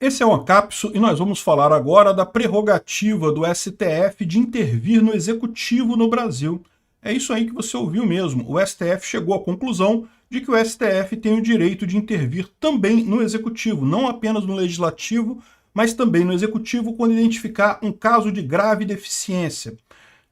Esse é o Ancapso e nós vamos falar agora da prerrogativa do STF de intervir no Executivo no Brasil. É isso aí que você ouviu mesmo. O STF chegou à conclusão de que o STF tem o direito de intervir também no Executivo, não apenas no Legislativo, mas também no Executivo quando identificar um caso de grave deficiência.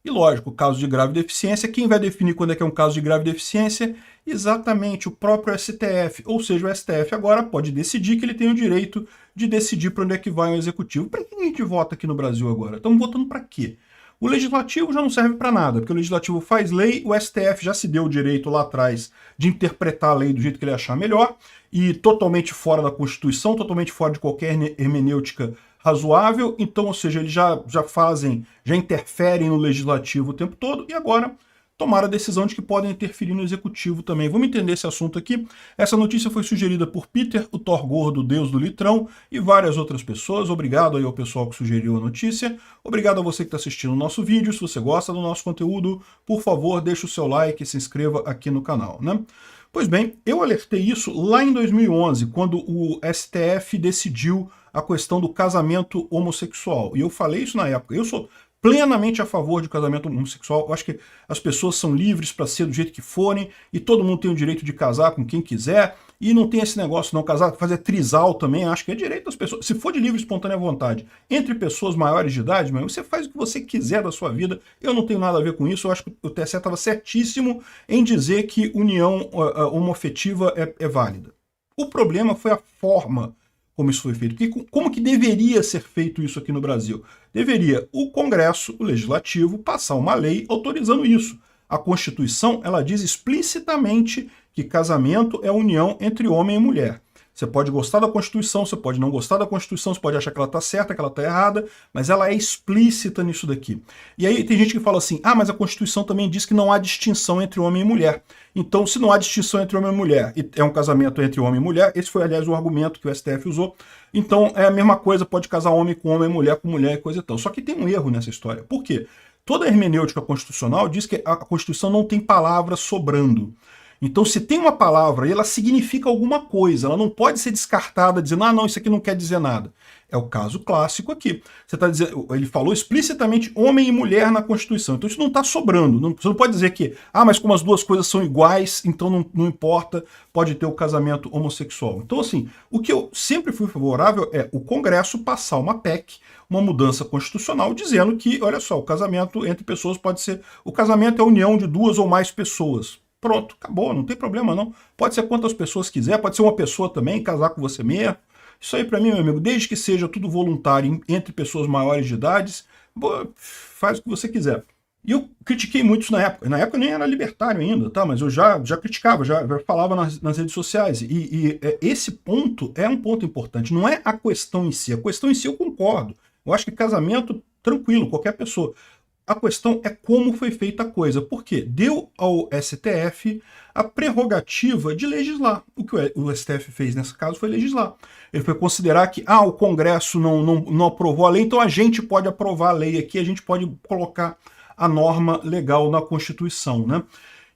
E lógico, caso de grave deficiência, quem vai definir quando é que é um caso de grave deficiência? Exatamente, o próprio STF. Ou seja, o STF agora pode decidir que ele tem o direito de decidir para onde é que vai o Executivo. Para que a gente vota aqui no Brasil agora? Estamos votando para quê? O Legislativo já não serve para nada, porque o Legislativo faz lei, o STF já se deu o direito lá atrás de interpretar a lei do jeito que ele achar melhor, e totalmente fora da Constituição, totalmente fora de qualquer hermenêutica razoável, então, ou seja, eles já interferem no Legislativo o tempo todo, e agora tomaram a decisão de que podem interferir no Executivo também. Vamos entender esse assunto aqui. Essa notícia foi sugerida por Peter, o Thor Gordo, Deus do Litrão, e várias outras pessoas. Obrigado aí ao pessoal que sugeriu a notícia. Obrigado a você que está assistindo o nosso vídeo. Se você gosta do nosso conteúdo, por favor, deixe o seu like e se inscreva aqui no canal, né? Pois bem, eu alertei isso lá em 2011, quando o STF decidiu a questão do casamento homossexual. E eu falei isso na época. Eu sou plenamente a favor de casamento homossexual. Eu acho que as pessoas são livres para ser do jeito que forem e todo mundo tem o direito de casar com quem quiser e não tem esse negócio não casar, fazer trisal também, acho que é direito das pessoas. Se for de livre e espontânea vontade, entre pessoas maiores de idade, você faz o que você quiser da sua vida. Eu não tenho nada a ver com isso. Eu acho que o TSE estava certíssimo em dizer que união homoafetiva é válida. O problema foi a forma como isso foi feito. Como que deveria ser feito isso aqui no Brasil? Deveria o Congresso, o Legislativo, passar uma lei autorizando isso. A Constituição, ela diz explicitamente que casamento é a união entre homem e mulher. Você pode gostar da Constituição, você pode não gostar da Constituição, você pode achar que ela está certa, que ela está errada, mas ela é explícita nisso daqui. E aí tem gente que fala assim, mas a Constituição também diz que não há distinção entre homem e mulher. Então, se não há distinção entre homem e mulher, e é um casamento entre homem e mulher, esse foi, aliás, o argumento que o STF usou, então é a mesma coisa, pode casar homem com homem, mulher com mulher e coisa e tal. Só que tem um erro nessa história. Por quê? Toda a hermenêutica constitucional diz que a Constituição não tem palavras sobrando. Então, se tem uma palavra e ela significa alguma coisa, ela não pode ser descartada dizendo, não, isso aqui não quer dizer nada. É o caso clássico aqui. Você está dizendo, ele falou explicitamente homem e mulher na Constituição. Então isso não está sobrando. Você não pode dizer que, mas como as duas coisas são iguais, então não importa, pode ter o casamento homossexual. Então, assim, o que eu sempre fui favorável é o Congresso passar uma PEC, uma mudança constitucional, dizendo que, olha só, o casamento entre pessoas pode ser, o casamento é a união de duas ou mais pessoas. Pronto, acabou, não tem problema não. Pode ser quantas pessoas quiser, pode ser uma pessoa também, casar com você mesmo. Isso aí para mim, meu amigo, desde que seja tudo voluntário entre pessoas maiores de idade, faz o que você quiser. E eu critiquei muito isso na época. Na época eu nem era libertário ainda, tá? Mas eu já criticava, já falava nas redes sociais. E esse ponto é um ponto importante. Não é a questão em si. A questão em si eu concordo. Eu acho que casamento, tranquilo, qualquer pessoa. A questão é como foi feita a coisa. Por quê? Deu ao STF a prerrogativa de legislar. O que o STF fez nesse caso foi legislar. Ele foi considerar que o Congresso não aprovou a lei, então a gente pode aprovar a lei aqui, a gente pode colocar a norma legal na Constituição, né?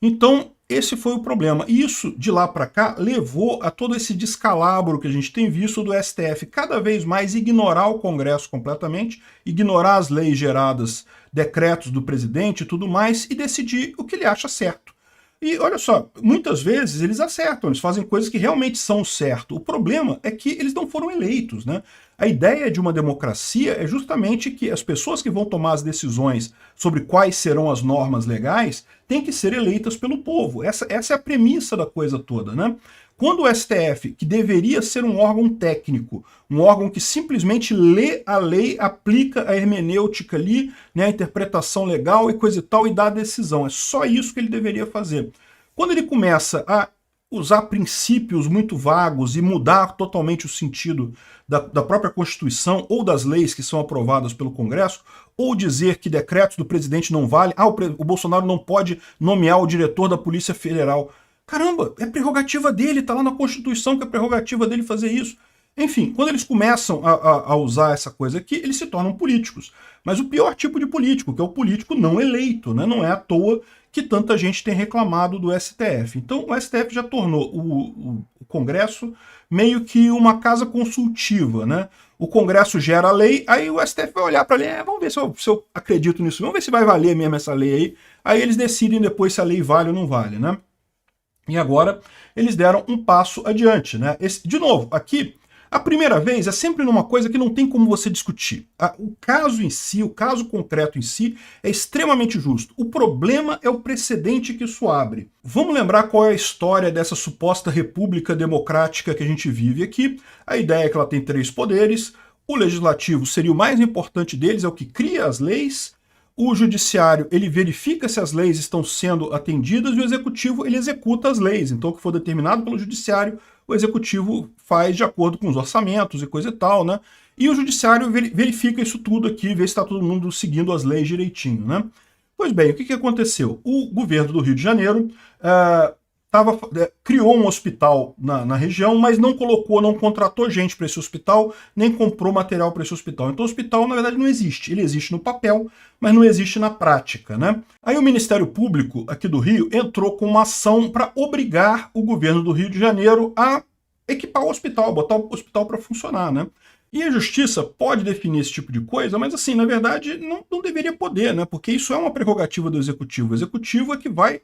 Então, esse foi o problema. E isso, de lá para cá, levou a todo esse descalabro que a gente tem visto do STF cada vez mais ignorar o Congresso completamente, ignorar as leis geradas, decretos do presidente e tudo mais, e decidir o que ele acha certo. E olha só, muitas vezes eles acertam, eles fazem coisas que realmente são certo. O problema é que eles não foram eleitos, né? A ideia de uma democracia é justamente que as pessoas que vão tomar as decisões sobre quais serão as normas legais têm que ser eleitas pelo povo. Essa é a premissa da coisa toda, né? Quando o STF, que deveria ser um órgão técnico, um órgão que simplesmente lê a lei, aplica a hermenêutica ali, né, a interpretação legal e coisa e tal, e dá a decisão. É só isso que ele deveria fazer. Quando ele começa a usar princípios muito vagos e mudar totalmente o sentido da própria Constituição ou das leis que são aprovadas pelo Congresso, ou dizer que decretos do presidente não valem, o Bolsonaro não pode nomear o diretor da Polícia Federal. Caramba, é prerrogativa dele, tá lá na Constituição que é prerrogativa dele fazer isso. Enfim, quando eles começam a usar essa coisa aqui, eles se tornam políticos. Mas o pior tipo de político, que é o político não eleito, né? Não é à toa que tanta gente tem reclamado do STF. Então o STF já tornou o Congresso meio que uma casa consultiva, né? O Congresso gera a lei, aí o STF vai olhar para a lei, vamos ver se eu acredito nisso, vamos ver se vai valer mesmo essa lei aí. Aí eles decidem depois se a lei vale ou não vale, né? E agora eles deram um passo adiante, né? De novo, aqui, a primeira vez é sempre numa coisa que não tem como você discutir. O caso em si, o caso concreto em si, é extremamente justo. O problema é o precedente que isso abre. Vamos lembrar qual é a história dessa suposta república democrática que a gente vive aqui. A ideia é que ela tem 3 poderes. O legislativo seria o mais importante deles, é o que cria as leis. O judiciário, ele verifica se as leis estão sendo atendidas e o executivo, ele executa as leis. Então, o que for determinado pelo judiciário, o executivo faz de acordo com os orçamentos e coisa e tal, né? E o judiciário verifica isso tudo aqui, vê se está todo mundo seguindo as leis direitinho, né? Pois bem, o que aconteceu? O governo do Rio de Janeiro criou um hospital na região, mas não contratou gente para esse hospital, nem comprou material para esse hospital. Então o hospital, na verdade, não existe. Ele existe no papel, mas não existe na prática, né? Aí o Ministério Público aqui do Rio entrou com uma ação para obrigar o governo do Rio de Janeiro a equipar o hospital, botar o hospital para funcionar, né? E a justiça pode definir esse tipo de coisa, mas assim, na verdade, não deveria poder, né? Porque isso é uma prerrogativa do executivo. O executivo é que vai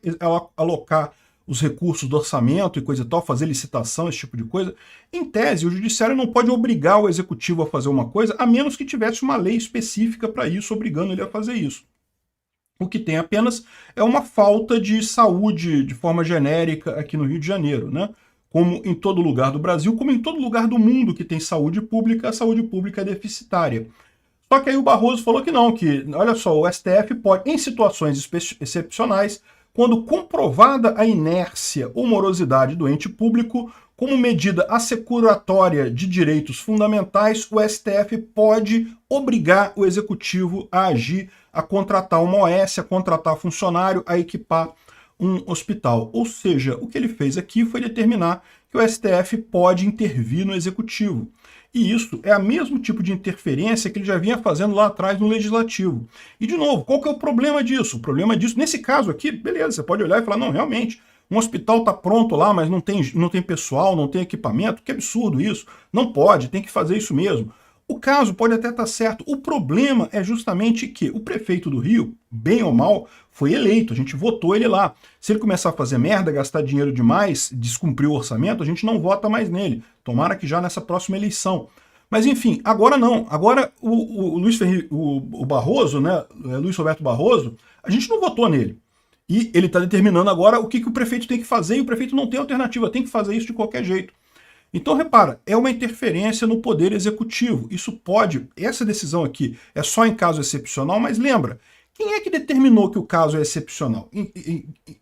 alocar os recursos do orçamento e coisa e tal, fazer licitação, esse tipo de coisa. Em tese, o judiciário não pode obrigar o executivo a fazer uma coisa, a menos que tivesse uma lei específica para isso, obrigando ele a fazer isso. O que tem apenas é uma falta de saúde de forma genérica aqui no Rio de Janeiro, né? Como em todo lugar do Brasil, como em todo lugar do mundo que tem saúde pública, a saúde pública é deficitária. Só que aí o Barroso falou que não, que, olha só, o STF pode, em situações excepcionais, quando comprovada a inércia ou morosidade do ente público, como medida assecuratória de direitos fundamentais, o STF pode obrigar o executivo a agir, a contratar uma OS, a contratar funcionário, a equipar um hospital. Ou seja, o que ele fez aqui foi determinar que o STF pode intervir no executivo. E isso é o mesmo tipo de interferência que ele já vinha fazendo lá atrás no legislativo. E, de novo, qual que é o problema disso? O problema disso, nesse caso aqui, beleza, você pode olhar e falar, não, realmente, um hospital está pronto lá, mas não tem pessoal, não tem equipamento, que absurdo isso. Não pode, tem que fazer isso mesmo. O caso pode até estar certo. O problema é justamente que o prefeito do Rio, bem ou mal, foi eleito, a gente votou ele lá. Se ele começar a fazer merda, gastar dinheiro demais, descumprir o orçamento, a gente não vota mais nele. Tomara que já nessa próxima eleição. Mas enfim, agora não. Agora o Barroso, né, Luiz Roberto Barroso, a gente não votou nele. E ele está determinando agora o que o prefeito tem que fazer, e o prefeito não tem alternativa, tem que fazer isso de qualquer jeito. Então, repara, é uma interferência no poder executivo. Isso pode, essa decisão aqui é só em caso excepcional, mas lembra, quem é que determinou que o caso é excepcional?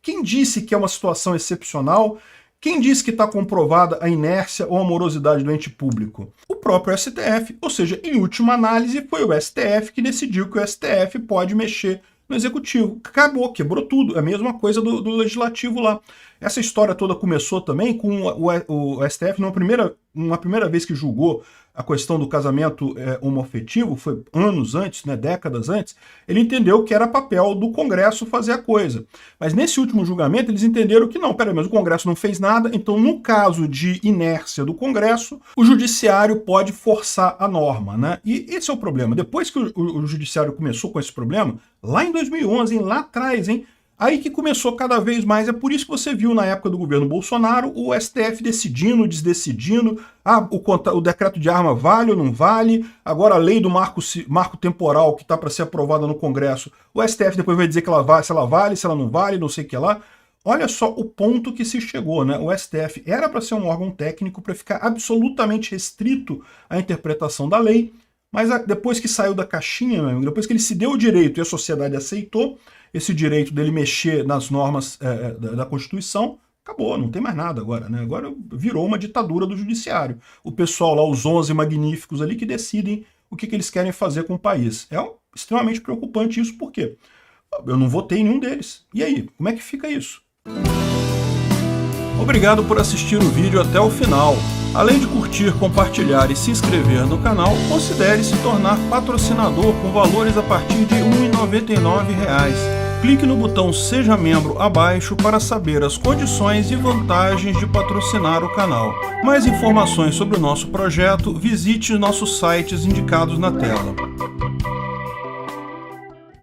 Quem disse que é uma situação excepcional? Quem disse que está comprovada a inércia ou a morosidade do ente público? O próprio STF, ou seja, em última análise, foi o STF que decidiu que o STF pode mexer no executivo. Acabou, quebrou tudo. É a mesma coisa do legislativo lá. Essa história toda começou também com o STF, numa primeira vez que julgou a questão do casamento homoafetivo, foi anos antes, né, décadas antes, ele entendeu que era papel do Congresso fazer a coisa. Mas nesse último julgamento eles entenderam que não, peraí, mas o Congresso não fez nada, então no caso de inércia do Congresso, o Judiciário pode forçar a norma, né? E esse é o problema. Depois que o Judiciário começou com esse problema, lá em 2011, hein, lá atrás, hein, aí que começou cada vez mais, é por isso que você viu na época do governo Bolsonaro o STF decidindo, desdecidindo, o decreto de arma vale ou não vale, agora a lei do marco temporal que está para ser aprovada no Congresso, o STF depois vai dizer que se ela vale, se ela não vale, não sei o que lá. Olha só o ponto que se chegou, né? O STF era para ser um órgão técnico para ficar absolutamente restrito à interpretação da lei, mas depois que saiu da caixinha, meu amigo, depois que ele se deu o direito e a sociedade aceitou esse direito dele mexer nas normas da Constituição, acabou, não tem mais nada agora, né? Agora virou uma ditadura do judiciário. O pessoal lá, os 11 magníficos ali, que decidem o que eles querem fazer com o país. É extremamente preocupante isso, por quê? Eu não votei em nenhum deles. E aí, como é que fica isso? Obrigado por assistir o vídeo até o final. Além de curtir, compartilhar e se inscrever no canal, considere se tornar patrocinador com valores a partir de R$ 1,99. Clique no botão Seja Membro abaixo para saber as condições e vantagens de patrocinar o canal. Mais informações sobre o nosso projeto, visite nossos sites indicados na tela.